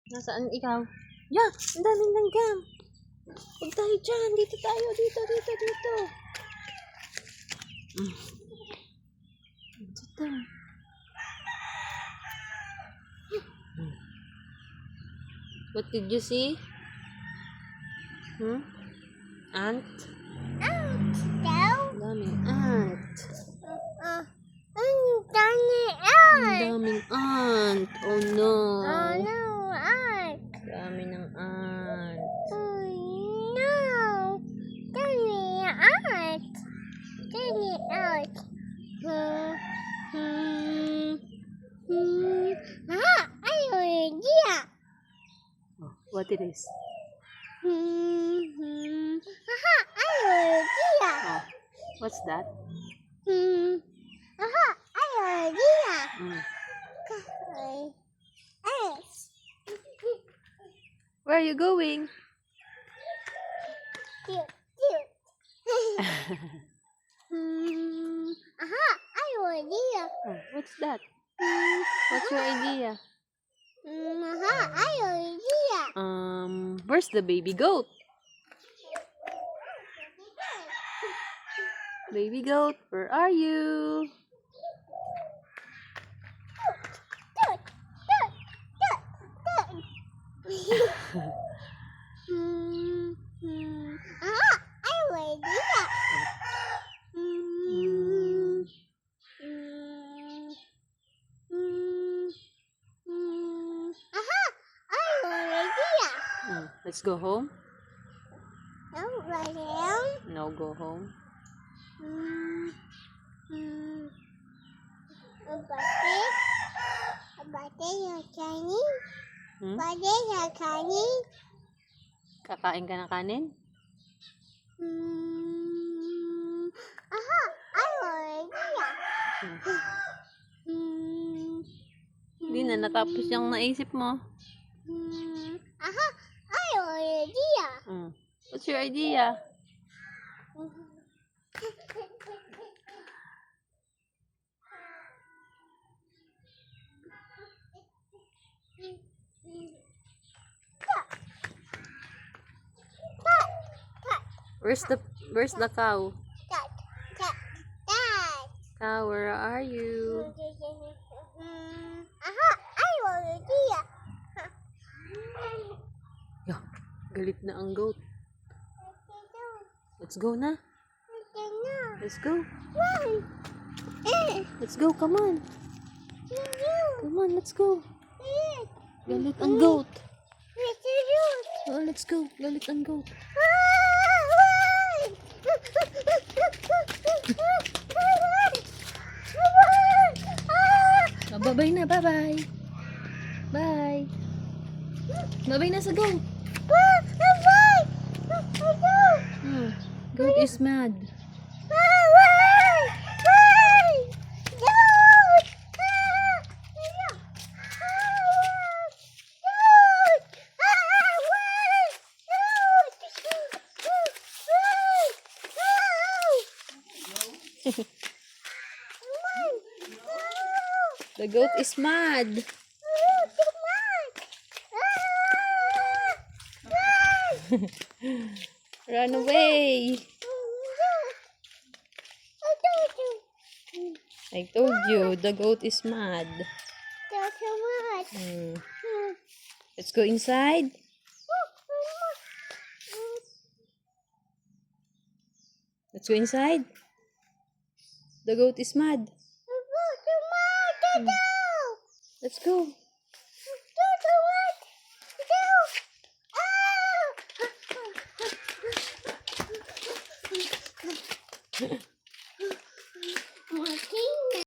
Nasaan ikaw? Yeah! Ang daming langgam! Huwag tayo dyan! Dito tayo! Dito! Dito! Dito. What did you see? Ant? Daming ant. Daming ant. Oh no. Dami ng ant. What it is? Oh, what's that? Where are you going? Oh, what's that? What's your idea? Where's the baby goat? Baby goat, where are you? Let's go home. No, go home. Kakain ka ng kanin? Hindi na natapos yung naisip mo. What's your idea? Where's the cow? Cow, where are you? Yeah, galit na ang goat. Let's go na. Let's go. Let's go, come on. Come on, let's go. Galit ang goat. Oh, let's go. Galit ang goat. Oh, bye-bye na, bye-bye. Bye. Bye-bye na sa goat. Goat is mad. The goat is mad. Run away. I told you, the goat is mad. Let's go inside. Let's go inside. The goat is mad. Let's go.